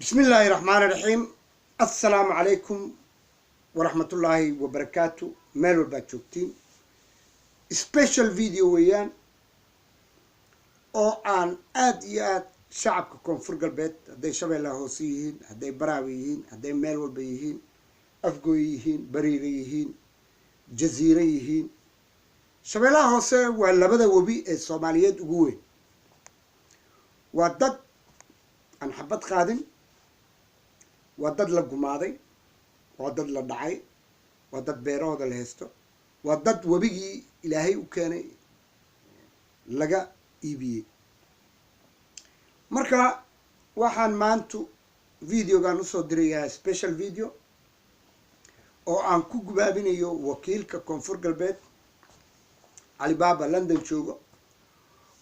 بسم الله الرحمن الرحيم. السلام عليكم ورحمة الله وبركاته. ميلو باتشوكتين سبيشال فيديو ويان او ان اد شعبك كونفور قلبيت هدي شبيلة هوسيهين هدي براويهين هدي ميلو بيهين افقويهين بريريهين جزيريهين شبيلة هوسي ولا بدا وبي الصوماليات قوين ودد عن حبات خادم ودد لقماضي ودد لدعي ودد بيرود الهستو ودد وبيجي إلهي وكان لقى إيبي مركا waxaan maanta videogan usoo dirayaa special video oo aan ku gubaabinayo wakiilka koonfur galbeed Alibaba London joogo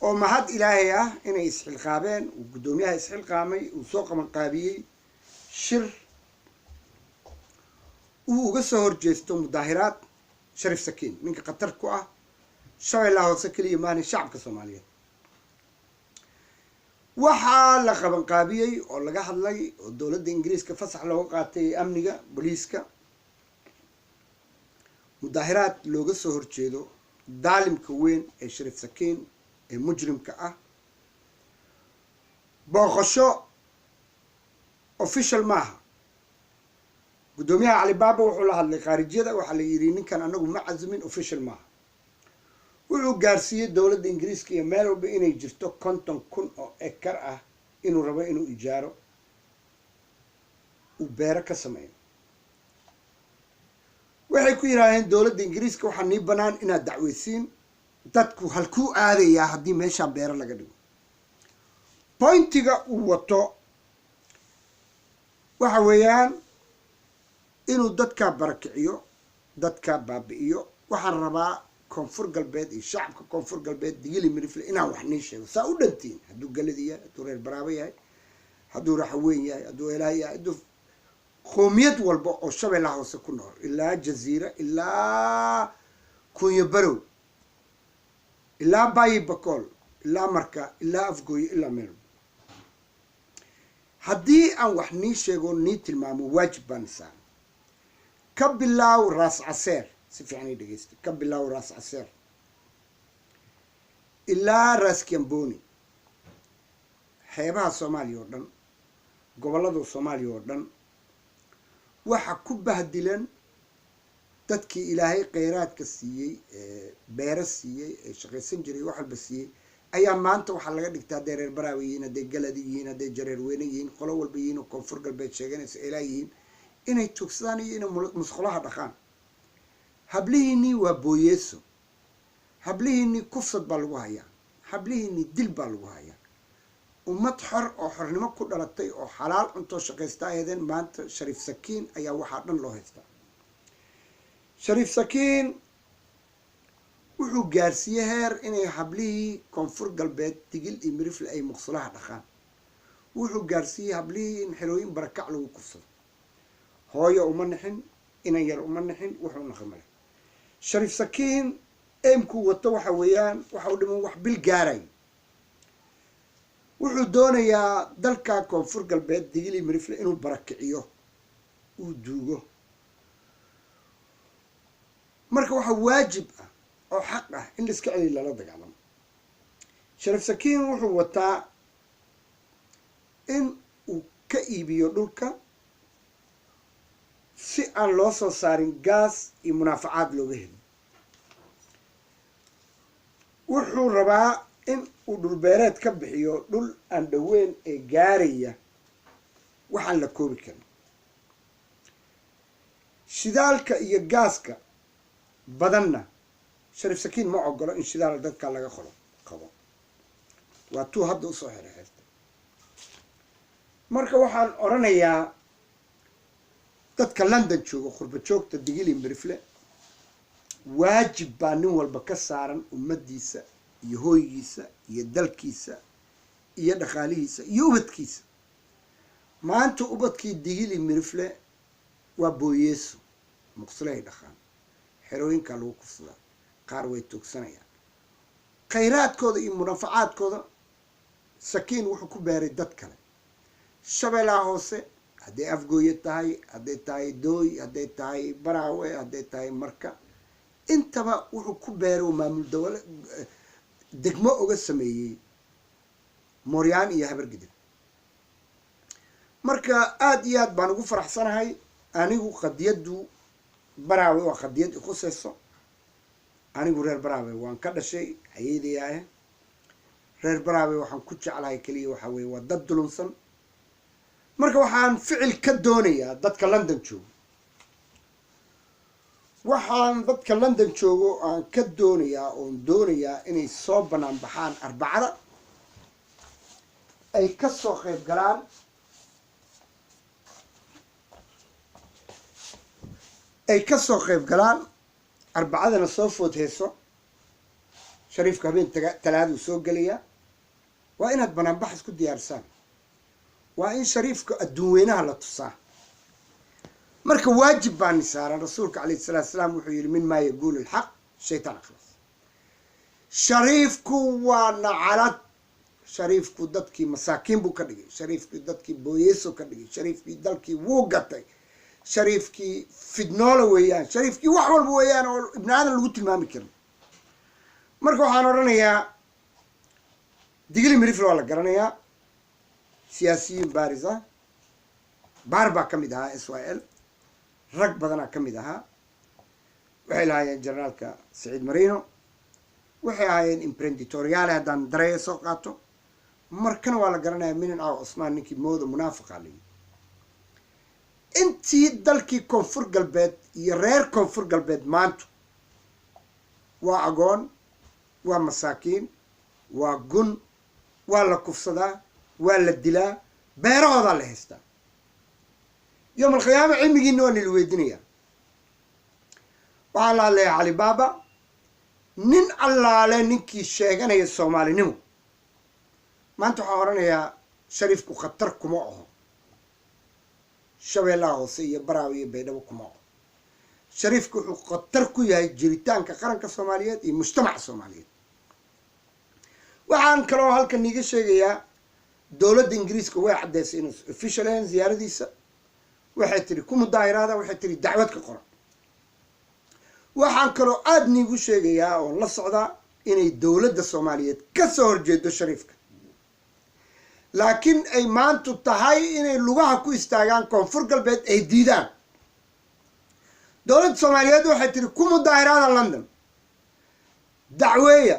oo mahad ilaahay ah inay isxilqaabeen gudoomiyaha isxilqaamay uu soo qaban qaabiyay shir uu uga soo horjeesto mudaahiraad Sharif Sakiin ninka qatar ku ah shabeellaha hoose kaliya maana shacabka Soomaaliyeed waxaa la qaban qaabiyay oo laga hadlay oo dawladda Ingiriiska fasax looga qaatay amniga booliiska mudaahiraad looga soo horjeedo daalimka weyn ee Sharif Sakiin ee mujrimka ah booqasho official maaha gudoomiyaha Alibaba wuxuu la hadlay khaarijiyada waxa la yiri ninkan anagu ma cazimin official maaha wuxuu gaarsiiyay dawladda Ingiriiska iyo meel walba inay jirto 50,000 oo ekar ah inuu rabo inuu ijaaro uu beero ka sameeyo waxay ku yiraahdeen dawladda Ingiriiska waxa nii banaan inaad dacweysiin dadku halkuu aadayaa haddii meesha beero laga dhigo pointiga uu wato waxa weeyaan inuu dadka barakiciyo dadka baabi'iyo waxaan rabaa koonfur galbeed iyo shacabka koonfur galbeed digili mirifle inaan wax nii sheego saa u dhantiin hadduu galadiya hadduu reer baraaba yahay hadduu raxaweyn yahay hadduu elaahi yahay hadduu qoomiyad walba oo shabeellaha hoose ku nool ilaa jaziira ilaa kunya barow ilaa baayi bakool ilaa marka ilaa afgooye ilaa meel haddii aan wax nii sheego nii tilmaamo waajib baan saaran ka bilaaw raas caseer si fiican ii dhegeysta ka bilaaw raas caseer ilaa raas kiamboni xeebaha Soomaaliya oo dhan gobollada Soomaaliya oo dhan waxa ku bahdilan dadkii ilaahay kheyraadka siiyay beero siiyay ee shaqaysan jiray wax walba siiyay ayaa maanta waxa laga dhigtaa reer baraawiyiin haday galadi yihiin haday jareer weyne yihiin qolo walba yihiin oo koonfur galbeed sheeganaysa ilaahiin inay tugsadaan iyo inay musqulaha dhaqaan hablihiini waa booyeeso hablihiini kufsad baa lagu hayaa hablihiini dil baa lagu hayaa ummad xor oo xornimo ku dhalatay oo xalaal cunto shaqaysta ayadeen maanta Sharif Sakiin ayaa waxa dhan loo haystaa Sharif Sakiin wuxuu gaarsiiyay heer inay hablihii koonfur galbeed digil iyo mirifle ay muqsulaha dhaqaan wuxuu gaarsiiyay hablihii in xirooyin barakac lagu kufsado hooyo uma nixin inan yar uma nixin wuxuu naqmay Sharif Sakiin eemku wato waxa weeyaan waxa uu dhiman wax bil gaaray wuxuu doonayaa dalka koonfur galbeed digil iyo mirifle inuu barakiciyo uu duugo marka waxa waajib ah oo xaq ah in la iska celiyo lala dagaalamo Sharif Sakiin wuxuu wataa in uu ka iibiyo dhulka si aan loo soo saarin gaas iyo munaafacaad looga helo wuxuu rabaa in uu dhul beereed ka bixiyo dhul aan dhaweyn ee gaaraya waxaan la koobi karin shidaalka iyo gaaska badanna Sharif Sakiin ma ogolo in shidaal dadka laga qabo waa tuu hadda usoo xirxirtay marka waxaan oranayaa dadka London joogo qurba joogta digili mirifle waajib baa nin walba ka saaran ummadiisa iyo hooyigiisa iyo dalkiisa iyo dhaqaalihiisa iyo ubadkiisa maanta ubadkii digili mirifle waa booyeeso muqsulay dhaqan xerooyinka lagu kufsadaa qaar way toogsanayaan kheyraadkooda iyo munaafacaadkooda Sakiin wuxuu ku beeray dad kale shabeellaha hoose hadday afgooye tahay, hadday tahay dooy, hadday tahay baraawe, hadday tahay marka, intaba wuxuu ku beero maamul dawla degmo uga sameeyey mooryaan iyo habargidib. marka aad iyo aad baan ugu faraxsanahay. anigu qadiyadu baraawe waa qadiyad ikhuseyso. anigu reer baraawe waan ka dhashay, hayeedayaah. reer baraawe waxaan ku jeclahay keliya waxa weeye waa dad dulunsan. marka waxaan ficil ka doonayaa dadka london joogo, waxaan dadka london joogo aan ka doonayaa oon doonayaa inay soo banaan baxaan arbacada, ay ka soo qayb galaan arbacadana soo food heeso. shariifka habeen talaaduu soo gelaya. waa inaad banaanbax isku diyaarisaan. waa in shariifka adduun weynaha la tusaa. marka waajib baani saaran. rasuulka calayhi salaatu salaam wuxuu yidhi min maa yaguulu lxaq shaytaan akhlas. shariifku waa nacalad. shariifku dadkii masaakiin buu ka dhigay. shariifkii dadkii booyeeso ka dhigay. shariifkii dalkii wuu gatay. shariifkii fidnoola weeyaan. shariifkii wax walba weeyaan oo ibni aadan lagu tilmaami karin. marka waxaan odhanayaa digli mirifl waa la garanayaa. siyaasiyiin baaris ah. baar baa ka mid ahaa israel. rag badanaa ka mid ahaa. waxay lahaayeen generaalka saciid marino. waxay ahaayeen imprenditoriale haddaan dareeya soo qaato. markana waa la garanayaa minin aaw cusmaan ninkii mooda munaafiqa ligi. intii dalkii koonfur galbeed iyo reer koonfur galbeed maanta waa agoon, waa masaakiin, waa gun, waa la kufsadaa, waa la dilaa, beerahoodaa la haystaa. yowm alqiyaama cilmigiina waa nila weydinayaa. waxaa la hadlayaa cali baaba. nin allaale ninkii sheeganaya soomaalinimo maanta waxaa odhanayaa shariifku khatar kuma aho. shabeellaha hoose iyo baraawe iyo baydhabo kuma aho. shariifku wuxuu khatar ku yahay jiritaanka qaranka soomaaliyeed iyo mujtamaca soomaaliyeed. waxaan kaloo halkan niiga sheegayaa dowladda ingiriiska way caddeysay inuu official ahayn ziyaaradiisa. waxay tiri ku mudaahiraada, waxay tiri dacwad ka qoran. waxaan kaloo aada niigu sheegayaa oon la socdaa inay dowladda soomaaliyeed ka soo horjeedo shariifka, laakiin ay maantu tahay inay lugaha ku istaagaan koonfur galbeed ay diidaan. dowladda soomaaliyeed waxay tiri ku mudaahiraada london, dacweeya,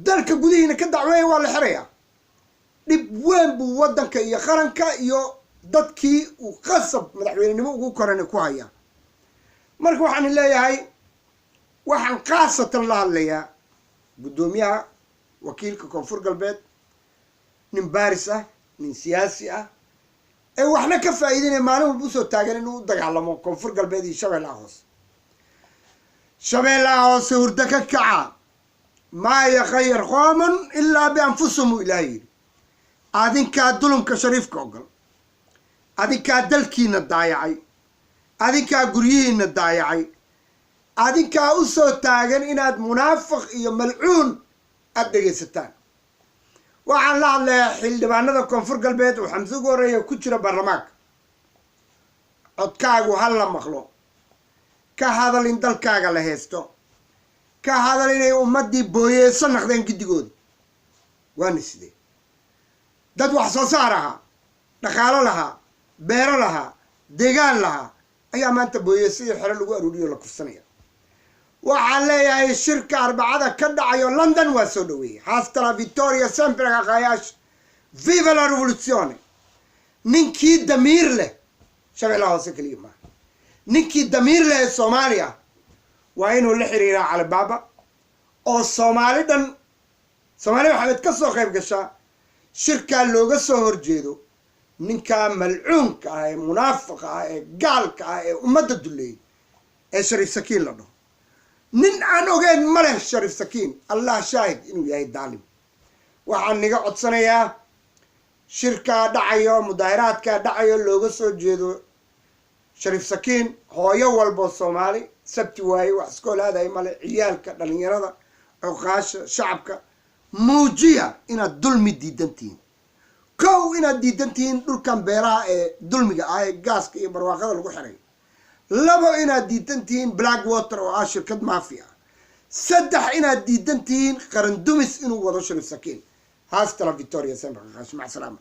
dalka gudihiina ka dacweeya, waa la xirayaa. dhib weyn buu waddanka iyo qaranka iyo dadkii uu qasab madaxweynenimo ugu korana ku hayaa. marka waxaan leeyahay, waxaan khaasatan la hadlayaa guddoomiyaha wakiilka koonfur galbeed, nin baaris ah, nin siyaasi ah, ee waxna ka faa'iidinaya maalin walba usoo taagan inuu u dagaalamo koonfur galbeed iyo shabeellaha hoose. shabeellaha hoose hurdo ka kaca. maa yakhayar qooman ilaa bianfusihim uu ilaahay yidhi. adinkaa dulumka shariifka ogol. adinkaa dalkiina daayacay. adinkaa guryihiina daayacay. adinkaa u soo taagan inaad munaafiq iyo malcuun aada dhegaysataan. waxaan la hadlayaa xildhibaanada koonfur galbeed uu xamse ugu horreeya ku jira baarlamaanka. codkaagu ha la maqlo. ka hadal in dalkaaga la haysto. ka hadal inay ummaddii booyeeso naqdeen giddigooda. waana sidee dad wax soo saar ahaa, dhaqaalo lahaa, beero lahaa, deegaan lahaa ayaa maanta booyeeso iyo xero lagu aruuriyo la kufsanaya. waxaan leeyahay shirka arbacada ka dhacayo london waa soo dhaweeyey. hasta la victoria sempre kakayaash. viva la revoluzione. ninkii damiir leh shabeellaha hoose keliya maaha, ninkii damiir leh ee soomaaliya waa inuu la xiriiraa cali baaba oo soomaali dhan, soomaali maxamed ka soo qayb gashaa shirkaa looga soo horjeedo ninkaa malcuunka ah ee munaafiqa ah ee gaalka ah ee ummadda duleeyay ee shariif sakiin la dhaho. nin aan ogeyn ma leh shariif sakiin, allah shaahid inuu yahay daalim. waxaan niga codsanayaa shirkaa dhacayo, mudaahiraadkaa dhacayo looga soo jeedo shariif sakiin. hooyo walbo soomaali sabti waaye wax iskoolaadahay male, ciyaalka, dhalinyarada, cuqaasha, shacabka, muujiya inaad dulmi diidantihiin. kow inaad diidan tihiin dhulkan beeraha ee dulmiga ah ee gaaska iyo barwaaqada lagu xiray. labo inaad diidan tihiin black water oo ah shirkad maafi ah. saddex inaad diidan tihiin qaran dumis inuu wado Sharif Sakiin. hasta la victoria sempre. Mac salaama.